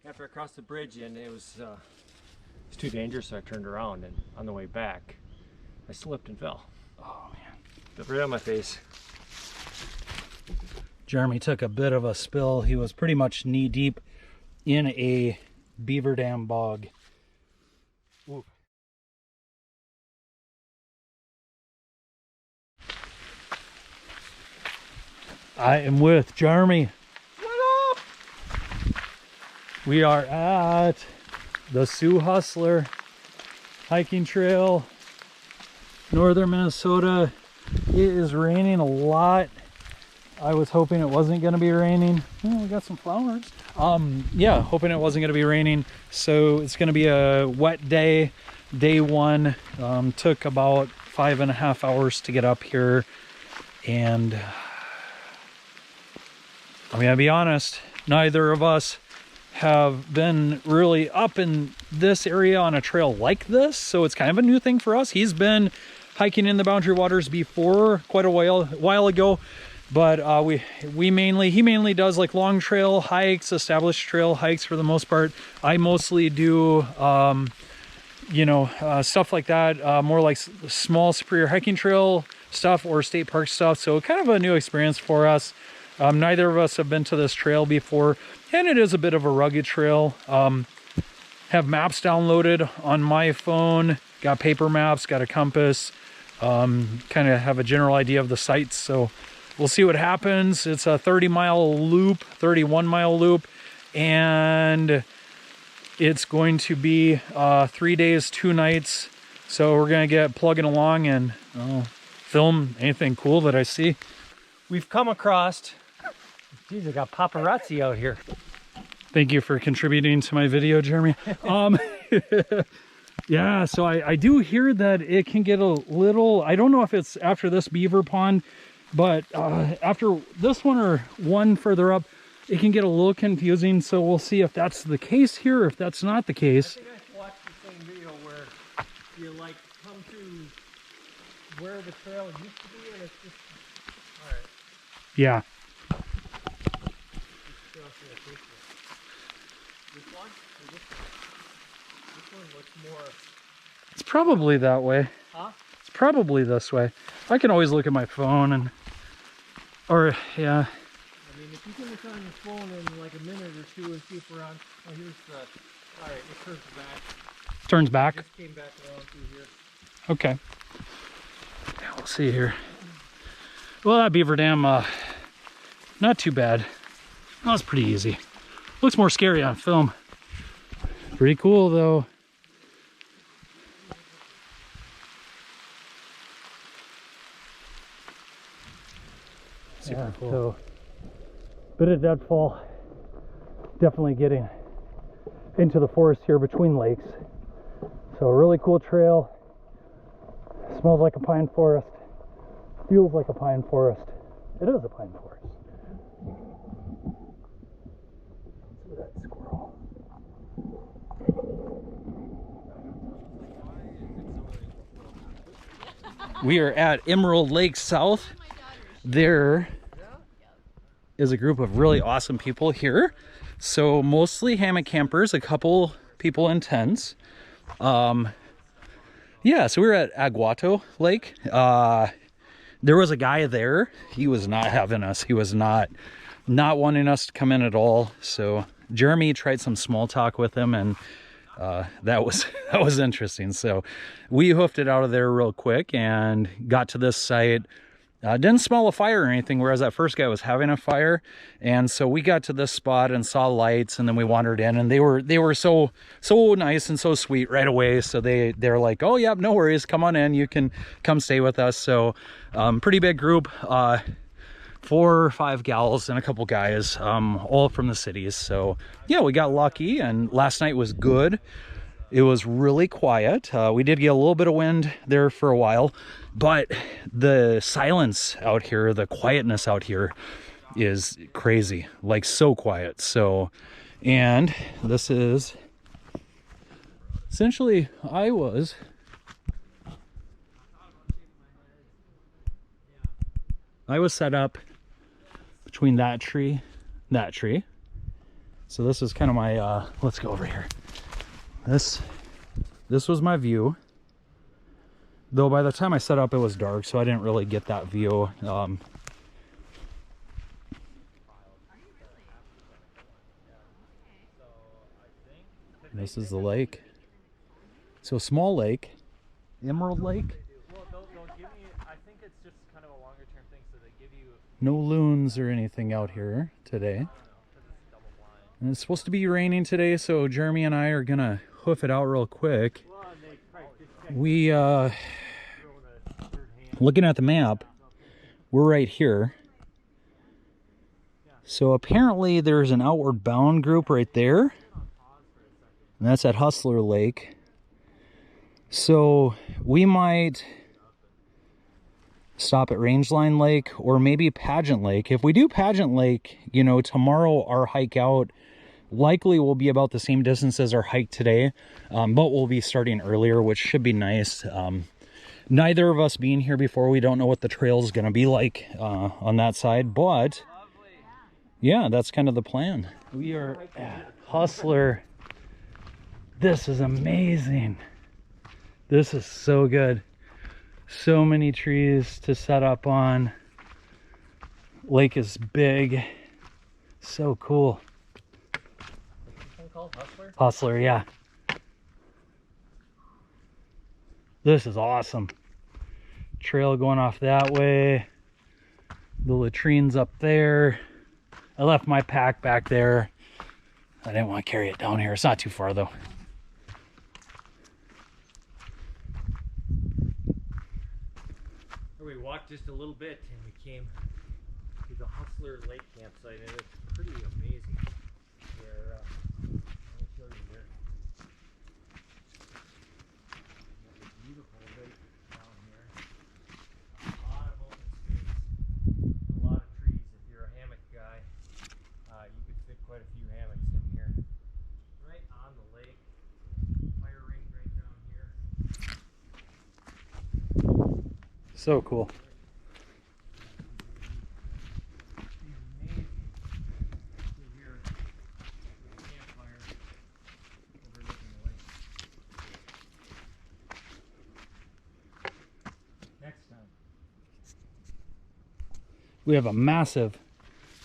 After I crossed the bridge and it was too dangerous, so I turned around, and on the way back I slipped and fell. Oh man, got right on my face. Jeremy took a bit of a spill. He was pretty much knee deep in a beaver dam bog. Ooh. I am with Jeremy. What up? We are at the Sioux Hustler hiking trail, northern Minnesota. It is raining a lot. I was hoping it wasn't going to be raining. Oh, we got some flowers. Yeah, hoping it wasn't going to be raining. So it's going to be a wet day. Day one. Took about 5.5 hours to get up here, and I'm gonna be honest, neither of us have been really up in this area on a trail like this, so it's kind of a new thing for us. He's been hiking in the Boundary Waters before, quite a while ago, but he mainly does like long trail hikes, established trail hikes for the most part. I mostly do stuff like that, more like small Superior hiking trail stuff or state park stuff, so kind of a new experience for us. Neither of us have been to this trail before, and it is a bit of a rugged trail. Have maps downloaded on my phone, got paper maps, got a compass, kind of have a general idea of the sites, so we'll see what happens. It's a 30-mile loop, 31-mile loop, and it's going to be 3 days, 2 nights, so we're going to get plugging along and film anything cool that I see. We've come across... Geez, I got paparazzi out here. Thank you for contributing to my video, Jeremy. Yeah, so I do hear that it can get a little, I don't know if it's after this beaver pond, but after this one or one further up, it can get a little confusing. So we'll see if that's the case here, or if that's not the case. I think I watched the same video where you like come to where the trail used to be, and it's just, all right. Yeah. This one? Or this one? This one looks more... It's probably that way. Huh? It's probably this way. I can always look at my phone and... Or, yeah. I mean, if you can look on your phone in like a minute or two and see if we're on... Oh, here's the... Alright, it turns back. Turns back? It just came back around through here. Okay. Yeah, we'll see here. Well, that beaver dam, not too bad. That was pretty easy. Looks more scary on film. Pretty cool though. Super cool. So, bit of deadfall. Definitely getting into the forest here between lakes. So a really cool trail. Smells like a pine forest. Feels like a pine forest. It is a pine forest. That squirrel. We are at Emerald Lake South. There is a group of really awesome people here. So mostly hammock campers, a couple people in tents. Yeah, so we were at Aguato Lake. There was a guy there. He was not having us. He was not wanting us to come in at all. So Jeremy tried some small talk with him, and that was interesting. So we hoofed it out of there real quick and got to this site. Didn't smell a fire or anything, whereas that first guy was having a fire. And so we got to this spot and saw lights, and then we wandered in, and they were so nice and so sweet right away. So they're like, oh yeah, no worries, come on in, you can come stay with us. So pretty big group, 4 or 5 gals and a couple guys, all from the cities. So yeah, we got lucky, and last night was good. It was really quiet. We did get a little bit of wind there for a while, but the silence out here, the quietness out here is crazy, like so quiet. So, and this is essentially, I was set up between that tree, So this is kind of my, let's go over here. This was my view. Though by the time I set up, it was dark, so I didn't really get that view. This is the lake. So small lake, Emerald Lake. Well, they'll give me, I think it's just kind of a longer term thing, so they give you... No loons or anything out here today. And it's supposed to be raining today, so Jeremy and I are gonna hoof it out real quick. We, looking at the map, we're right here. So apparently there's an outward bound group right there. And that's at Hustler Lake. So we might stop at Rangeline Lake or maybe Pageant Lake. If we do Pageant Lake, you know, tomorrow our hike out likely will be about the same distance as our hike today, but we'll be starting earlier, which should be nice. Neither of us being here before, we don't know what the trail is going to be like on that side, but yeah, that's kind of the plan. We are at Hustler. This is amazing. This is so good. So many trees to set up on. Lake is big. So cool. Called Hustler? Hustler, yeah. This is awesome. Trail going off that way. The latrines up there. I left my pack back there. I didn't want to carry it down here. It's not too far though. We walked just a little bit and we came to the Hustler Lake campsite, and it's pretty amazing. Here, let me show you here. Got a beautiful lake down here. A lot of open space, a lot of trees. If you're a hammock guy, you could fit quite a few hammocks in here. Right on the lake. Fire ring right down here. So cool. We have a massive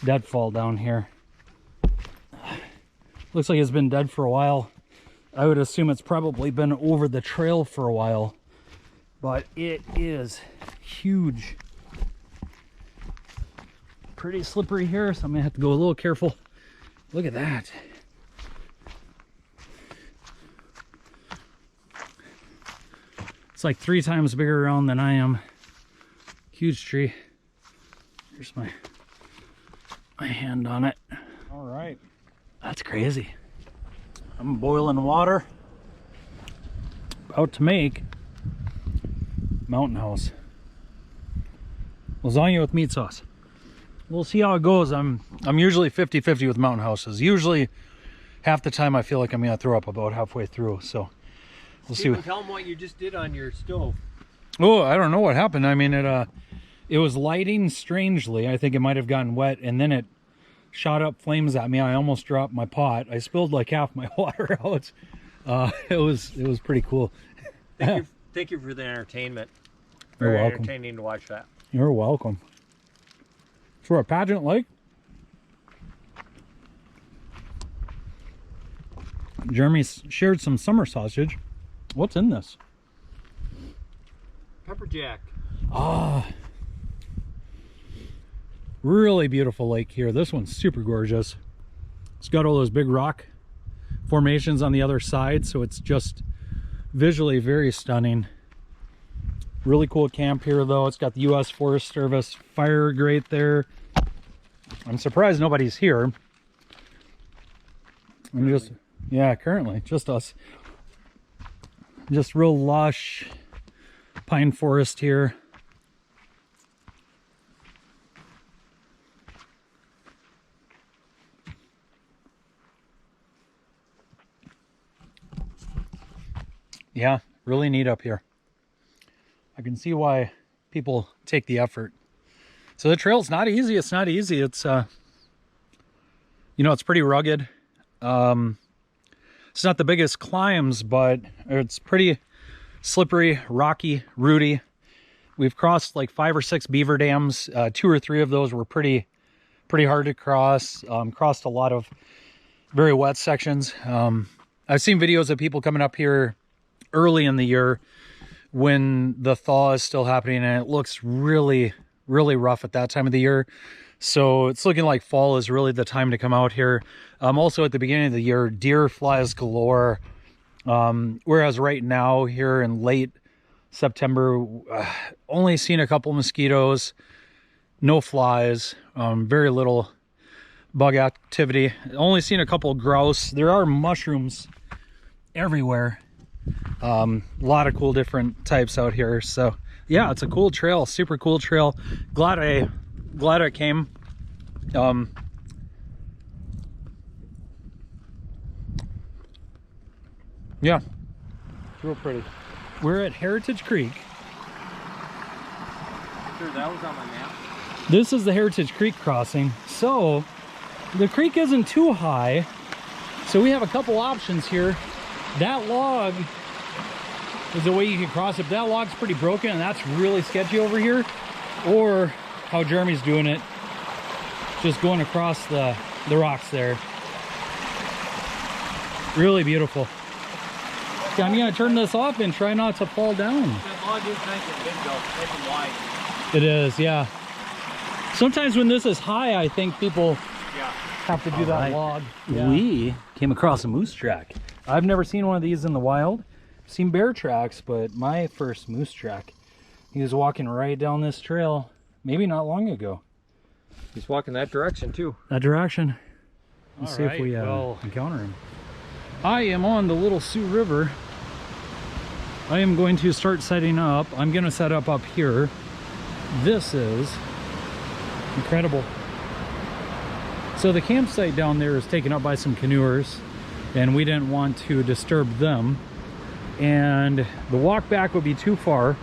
deadfall down here. Looks like it's been dead for a while. I would assume it's probably been over the trail for a while, but it is huge. Pretty slippery here, so I'm gonna have to go a little careful. Look at that. It's like 3 times bigger around than I am. Huge tree. Here's my hand on it. All right. That's crazy. I'm boiling water. About to make mountain house. Lasagna with meat sauce. We'll see how it goes. I'm usually 50-50 with mountain houses. Usually half the time I feel like I'm gonna throw up about halfway through. So we'll see. Tell them what you just did on your stove. Oh, I don't know what happened. I mean, it was lighting strangely. I think it might have gotten wet, and then it shot up flames at me. I almost dropped my pot. I spilled like half my water out. It was pretty cool. Thank you for the entertainment. You're Very welcome. entertaining to watch that. You're welcome. So we're at Pageant Lake. Jeremy shared some summer sausage. What's in this? Pepper jack. Ah. Really beautiful lake here. This one's super gorgeous. It's got all those big rock formations on the other side, so it's just visually very stunning. Really cool camp here though. It's got the U.S. Forest Service fire grate there. I'm surprised nobody's here. I'm just, yeah, currently just us. Just real lush pine forest here. Yeah, really neat up here. I can see why people take the effort. So the trail's not easy. It's not easy. It's, you know, it's pretty rugged. It's not the biggest climbs, but it's pretty slippery, rocky, rooty. We've crossed like 5 or 6 beaver dams. 2 or 3 of those were pretty hard to cross. Crossed a lot of very wet sections. I've seen videos of people coming up here early in the year when the thaw is still happening, and it looks really rough at that time of the year. So it's looking like fall is really the time to come out here. Also at the beginning of the year, deer flies galore. Whereas right now here in late September, only seen a couple mosquitoes, no flies, very little bug activity. Only seen a couple grouse. There are mushrooms everywhere. A lot of cool different types out here. So yeah, it's a cool trail, super cool trail. Glad I came. Yeah, it's real pretty. We're at Heritage Creek. Sure, that was on my map. This is the Heritage Creek crossing. So the creek isn't too high, so we have a couple options here. That log is the way you can cross it. That log's pretty broken, and that's really sketchy over here. Or how Jeremy's doing it, just going across the rocks there. Really beautiful. Okay, I'm gonna turn this off and try not to fall down. That log is nice and big though, nice and wide. It is, yeah. Sometimes when this is high, I think people have to do that log. Yeah. We came across a moose track. I've never seen one of these in the wild. I've seen bear tracks, but my first moose track. He was walking right down this trail, maybe not long ago. He's walking that direction too. That direction. Let's see if we encounter him. I am on the Little Sioux River. I am going to start setting up. I'm going to set up here. This is incredible. So the campsite down there is taken up by some canoers, and we didn't want to disturb them. And the walk back would be too far.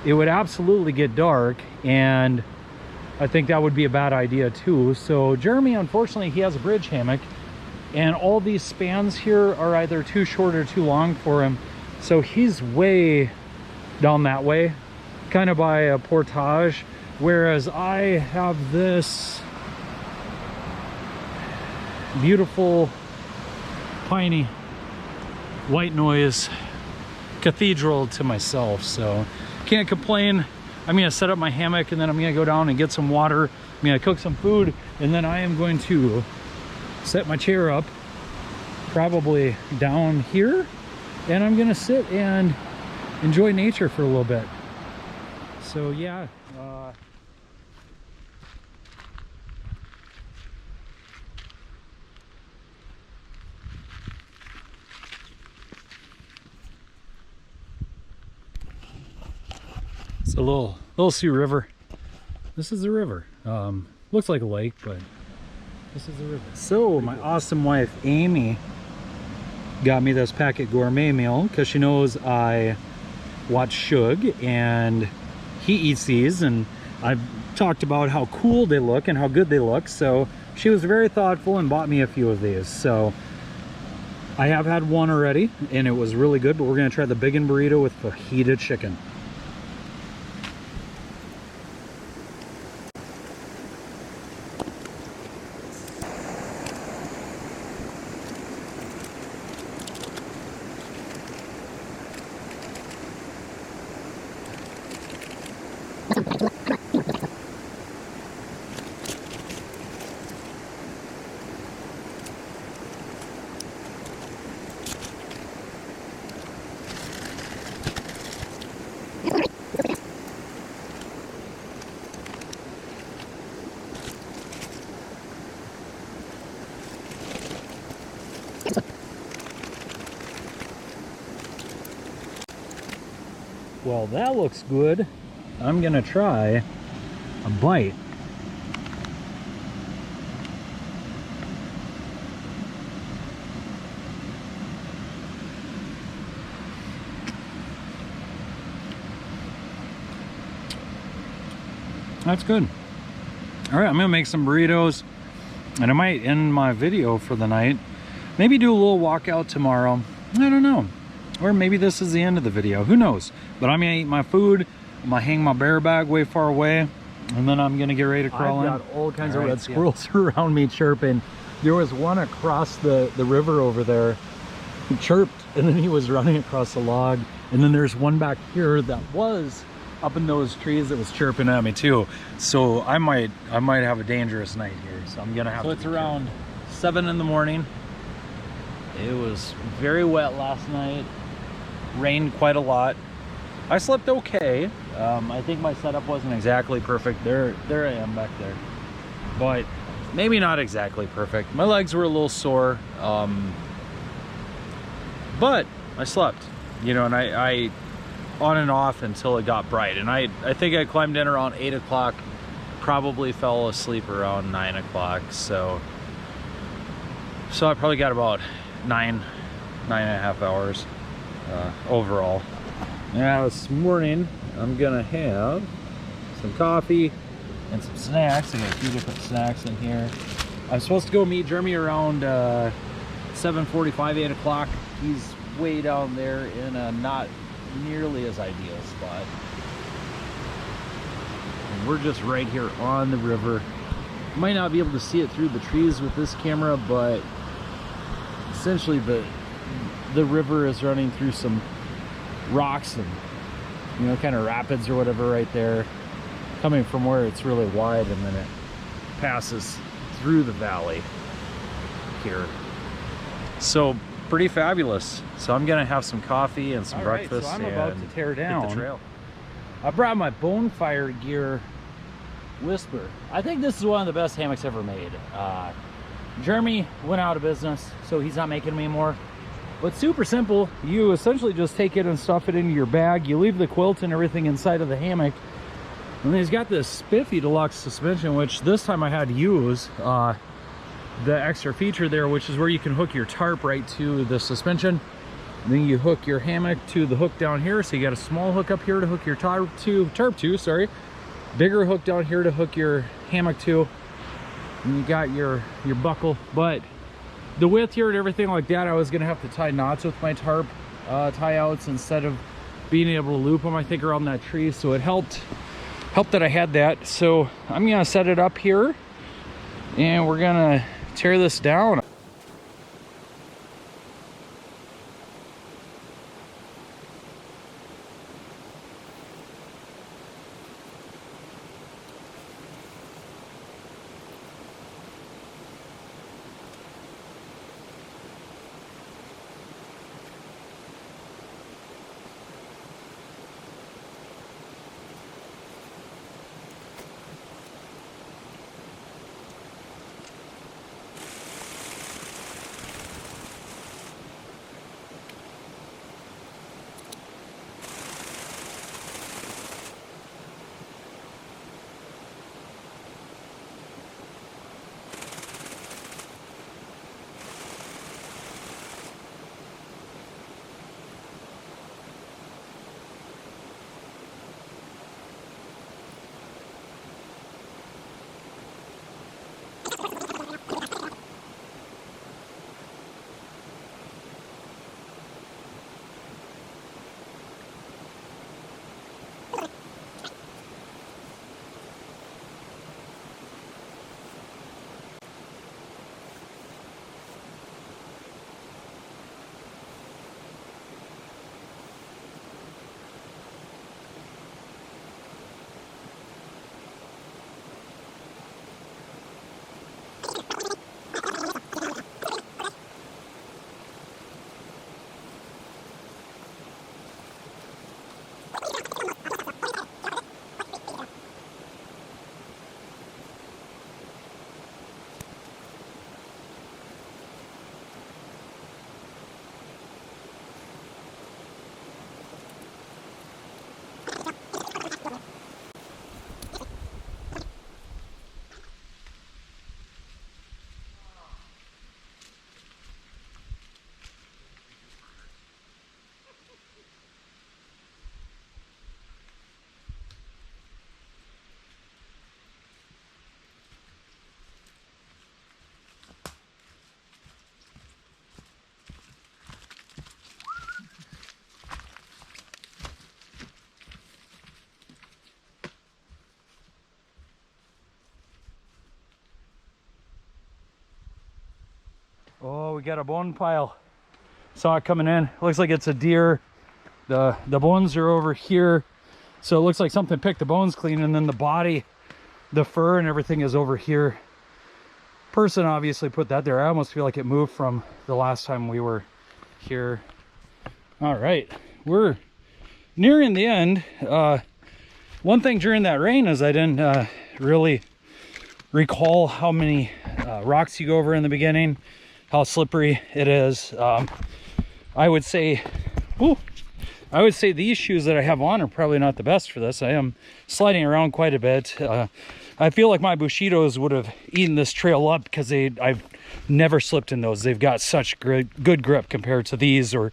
It would absolutely get dark, and I think that would be a bad idea too. So Jeremy, unfortunately, he has a bridge hammock, and all these spans here are either too short or too long for him. So he's way down that way, kind of by a portage, whereas I have this beautiful piney white noise cathedral to myself. So can't complain. I'm gonna set up my hammock, and then I'm gonna go down and get some water. I'm gonna cook some food, and then I am going to set my chair up probably down here, and I'm gonna sit and enjoy nature for a little bit. So yeah, it's a little Sioux River. This is the river. Looks like a lake, but this is the river. So my awesome wife Amy got me this packet gourmet meal because she knows I watch Shug and he eats these, and I've talked about how cool they look and how good they look. So she was very thoughtful and bought me a few of these. So I have had one already, and it was really good, but we're gonna try the big burrito with fajita chicken. Well, that looks good. I'm gonna try a bite. That's good. All right, I'm gonna make some burritos, and I might end my video for the night maybe do a little walkout tomorrow. I don't know. Or maybe this is the end of the video. Who knows? But I'm gonna eat my food. I'm gonna hang my bear bag way far away, and then I'm gonna get ready to crawl in. I've got all kinds of red squirrels around me chirping. There was one across the river over there. He chirped, and then he was running across the log. And then there's one back here that was up in those trees that was chirping at me too. So I might have a dangerous night here. So I'm gonna have to. So it's around 7 in the morning. It was very wet last night. Rained quite a lot. I slept okay. I think my setup wasn't exactly perfect. There I am back there. But maybe not exactly perfect. My legs were a little sore. But I slept, you know, and I on and off until it got bright. And I think I climbed in around 8 o'clock, probably fell asleep around 9 o'clock. So I probably got about 9.5 hours overall. Now this morning I'm gonna have some coffee and some snacks. I got a few different snacks in here. I'm supposed to go meet Jeremy around 7:45, 8 o'clock. He's way down there in a not nearly as ideal spot. And we're just right here on the river. Might not be able to see it through the trees with this camera, but essentially the river is running through some rocks and, you know, kind of rapids or whatever right there, coming from where it's really wide, and then it passes through the valley here. So pretty fabulous. So I'm gonna have some coffee and some breakfast. So I'm about to tear down the trail. I brought my bonfire gear Whisper. I think this is one of the best hammocks ever made. Jeremy went out of business, so he's not making them anymore. But super simple. You essentially just take it and stuff it into your bag. You leave the quilt and everything inside of the hammock. And then he's got this spiffy deluxe suspension, which this time I had to use the extra feature there, which is where you can hook your tarp right to the suspension. And then you hook your hammock to the hook down here. So you got a small hook up here to hook your tarp to, sorry. Bigger hook down here to hook your hammock to. And you got your buckle. But the width here and everything like that, I was gonna have to tie knots with my tarp tie outs instead of being able to loop them, I think, around that tree. So it helped that I had that. So I'm gonna set it up here and we're gonna tear this down. we got a bone pile. Saw it coming in. Looks like it's a deer. The bones are over here. So it looks like something picked the bones clean, and then the body, the fur and everything is over here. Person obviously put that there. I almost feel like it moved from the last time we were here. All right, we're nearing the end. One thing during that rain is I didn't really recall how many rocks you go over in the beginning, how slippery it is. I would say these shoes that I have on are probably not the best for this. I am sliding around quite a bit. I feel like my Bushidos would have eaten this trail up because I've never slipped in those. They've got such good grip compared to these or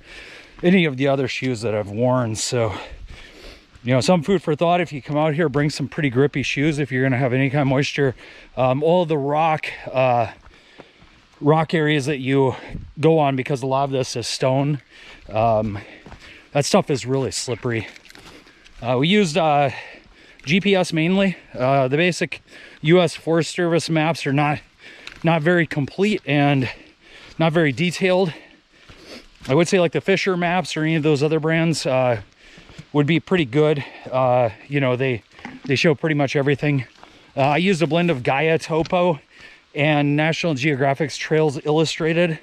any of the other shoes that I've worn. So, you know, some food for thought. If you come out here, bring some pretty grippy shoes if you're going to have any kind of moisture. All the rock areas that you go on, because a lot of this is stone, that stuff is really slippery. We used GPS mainly. The basic US Forest Service maps are not very complete and not very detailed. I would say like the Fisher maps or any of those other brands would be pretty good. You know, they show pretty much everything. I used a blend of Gaia Topo and National Geographic's Trails Illustrated.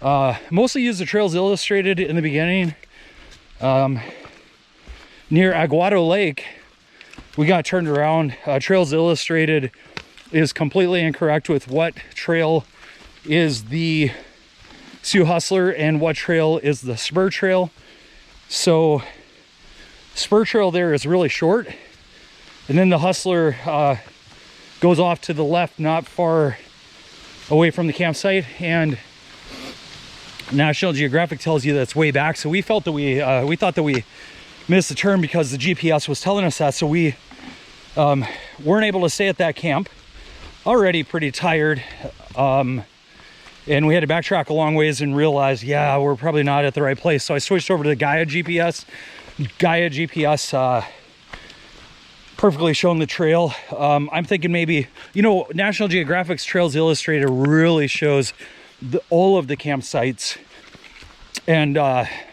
Mostly used the Trails Illustrated in the beginning. Near Aguado Lake, we got turned around. Trails Illustrated is completely incorrect with what trail is the Sioux Hustler and what trail is the spur trail. So spur trail there is really short, and then the Hustler goes off to the left, not far away from the campsite, and National Geographic tells you that's way back. So we felt that we thought that we missed the turn because the GPS was telling us that. So we weren't able to stay at that camp. Already pretty tired, and we had to backtrack a long ways and realize, yeah, we're probably not at the right place. So I switched over to the Gaia GPS. Gaia GPS perfectly showing the trail. I'm thinking maybe, you know, National Geographic's Trails Illustrated really shows all of the campsites and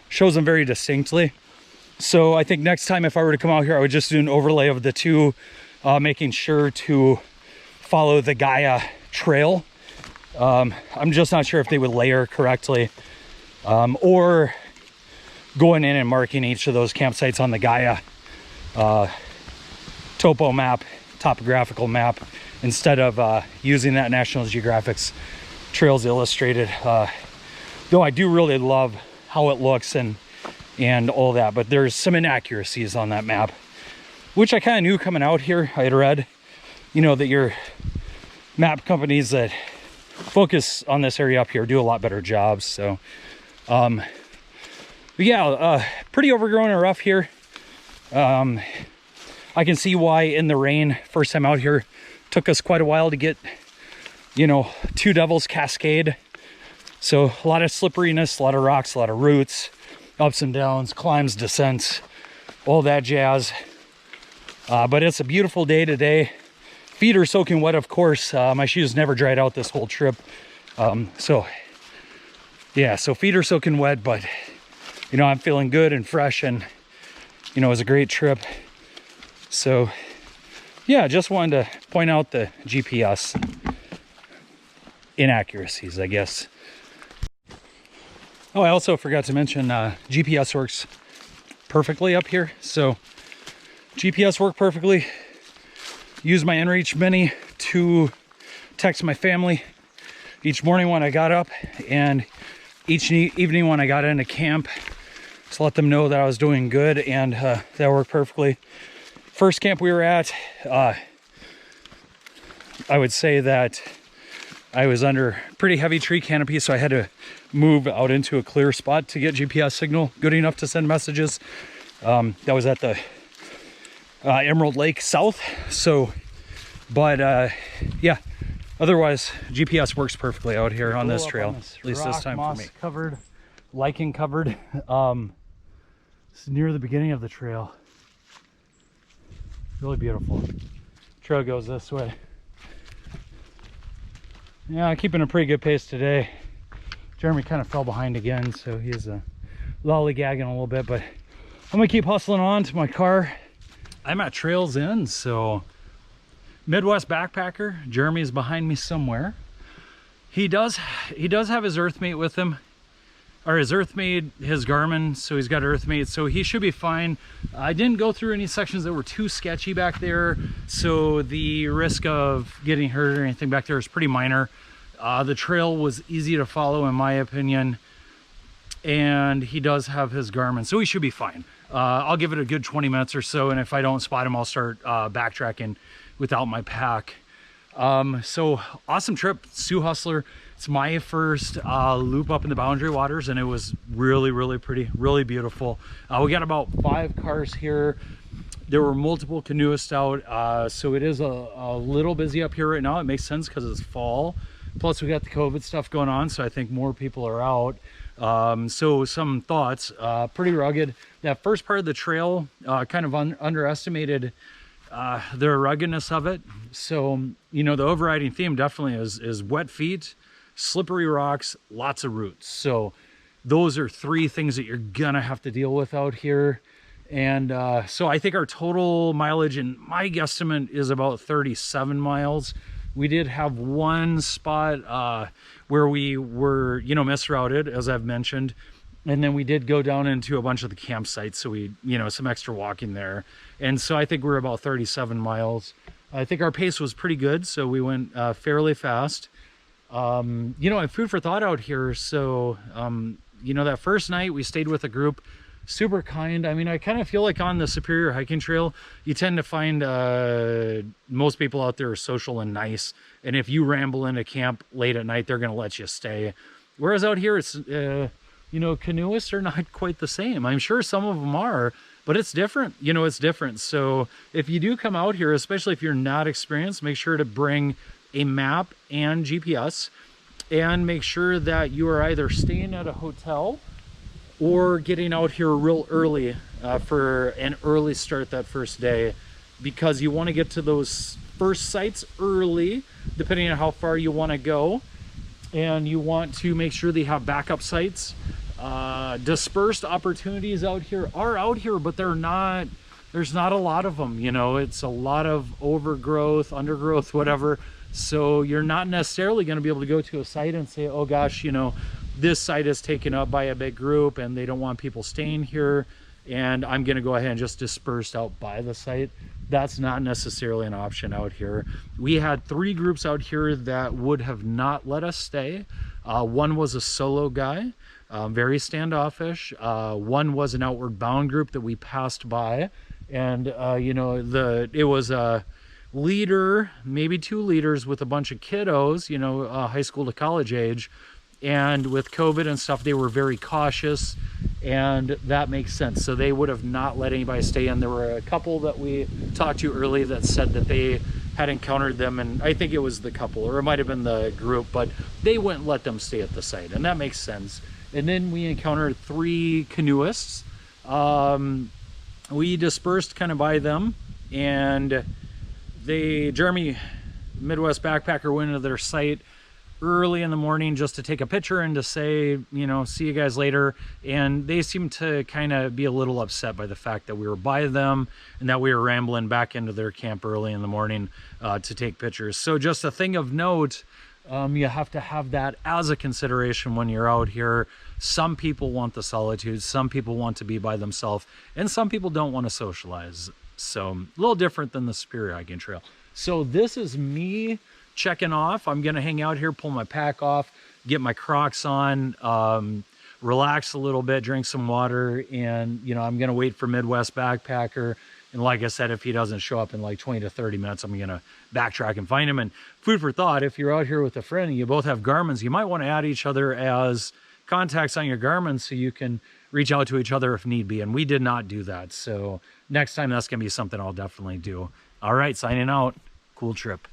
shows them very distinctly. So I think next time if I were to come out here, I would just do an overlay of the two, making sure to follow the Gaia trail. I'm just not sure if they would layer correctly, or going in and marking each of those campsites on the Gaia topo map, topographical map, instead of using that National Geographic's Trails Illustrated. Though I do really love how it looks and all that, but there's some inaccuracies on that map, which I kind of knew coming out here. I had read, you know, that your map companies that focus on this area up here do a lot better jobs. So but yeah, pretty overgrown and rough here. I can see why in the rain, first time out here, took us quite a while to get, you know, Two Devils Cascade. So a lot of slipperiness, a lot of rocks, a lot of roots, ups and downs, climbs, descents, all that jazz. But it's a beautiful day today. Feet are soaking wet, of course. My shoes never dried out this whole trip. So yeah, so feet are soaking wet, but you know, I'm feeling good and fresh, and you know, it was a great trip. So yeah, just wanted to point out the GPS inaccuracies, I guess. Oh, I also forgot to mention GPS works perfectly up here. So GPS worked perfectly. Used my inReach Mini to text my family each morning when I got up, and each evening when I got into camp, to let them know that I was doing good, and that worked perfectly. First camp we were at, I would say that I was under pretty heavy tree canopy, so I had to move out into a clear spot to get GPS signal good enough to send messages. That was at the Emerald Lake South. So, but yeah, otherwise GPS works perfectly out here on this trail, at least this time for me. Covered, lichen covered. It's near the beginning of the trail. Really beautiful. Trail goes this way. Yeah, keeping a pretty good pace today. Jeremy kind of fell behind again, so he's lollygagging a little bit, but I'm gonna keep hustling on to my car. I'm at Trails End, so Midwest backpacker. Jeremy's behind me somewhere. He does have his Earthmate with him, or his Earthmate, his Garmin, so he's got Earthmate, so he should be fine. I didn't go through any sections that were too sketchy back there, so the risk of getting hurt or anything back there is pretty minor. The trail was easy to follow in my opinion, and he does have his Garmin, so he should be fine. I'll give it a good 20 minutes or so, and if I don't spot him, I'll start backtracking without my pack. So awesome trip, Sioux Hustler. It's my first loop up in the Boundary Waters, and it was really pretty, really beautiful. We got about 5 cars here. There were multiple canoeists out, so it is a little busy up here right now. It makes sense because it's fall. Plus we got the COVID stuff going on, so I think more people are out. So some thoughts, pretty rugged. That first part of the trail, kind of underestimated the ruggedness of it. So, you know, the overriding theme definitely is wet feet, slippery rocks, lots of roots. So those are 3 things that you're gonna have to deal with out here. And so I think our total mileage, in my guesstimate, is about 37 miles. We did have one spot where we were, you know, misrouted, as I've mentioned. And then we did go down into a bunch of the campsites. So we, you know, some extra walking there. And so I think we're about 37 miles. I think our pace was pretty good. So we went fairly fast. You know, I have food for thought out here. So, you know, that first night we stayed with a group, super kind. I mean, I kind of feel like on the Superior hiking trail, you tend to find most people out there are social and nice. And if you ramble into camp late at night, they're going to let you stay. Whereas out here, it's, you know, canoeists are not quite the same. I'm sure some of them are, but it's different. You know, it's different. So if you do come out here, especially if you're not experienced, make sure to bring a map and GPS, and make sure that you are either staying at a hotel or getting out here real early for an early start that first day, because you want to get to those first sites early, depending on how far you want to go. And you want to make sure they have backup sites. Dispersed opportunities out here are out here, but there's not a lot of them. You know, it's a lot of overgrowth, undergrowth, whatever. So you're not necessarily going to be able to go to a site and say, oh gosh, you know, this site is taken up by a big group and they don't want people staying here, and I'm going to go ahead and just disperse out by the site. That's not necessarily an option out here. We had 3 groups out here that would have not let us stay. One was a solo guy, very standoffish. One was an outward bound group that we passed by, and you know, it was a leader, maybe 2 leaders with a bunch of kiddos, you know, high school to college age. And with COVID and stuff, they were very cautious, and that makes sense. So they would have not let anybody stay in. There were a couple that we talked to early that said that they had encountered them, and I think it was the couple, or it might have been the group, but they wouldn't let them stay at the site, and that makes sense. And then we encountered 3 canoeists. We dispersed kind of by them, and Jeremy, Midwest backpacker, went into their site early in the morning just to take a picture and to say, you know, see you guys later. And they seemed to kind of be a little upset by the fact that we were by them and that we were rambling back into their camp early in the morning to take pictures. So just a thing of note, you have to have that as a consideration when you're out here. Some people want the solitude, some people want to be by themselves, and some people don't want to socialize. So a little different than the Superior hiking trail. So this is me checking off. I'm gonna hang out here, pull my pack off, get my Crocs on, relax a little bit, drink some water, and you know, I'm gonna wait for Midwest backpacker. And like I said, if he doesn't show up in like 20 to 30 minutes, I'm gonna backtrack and find him. And food for thought, if you're out here with a friend and you both have Garmins, you might want to add each other as contacts on your Garmin so you can reach out to each other if need be. And we did not do that, so next time that's gonna be something I'll definitely do. All right, signing out. Cool trip.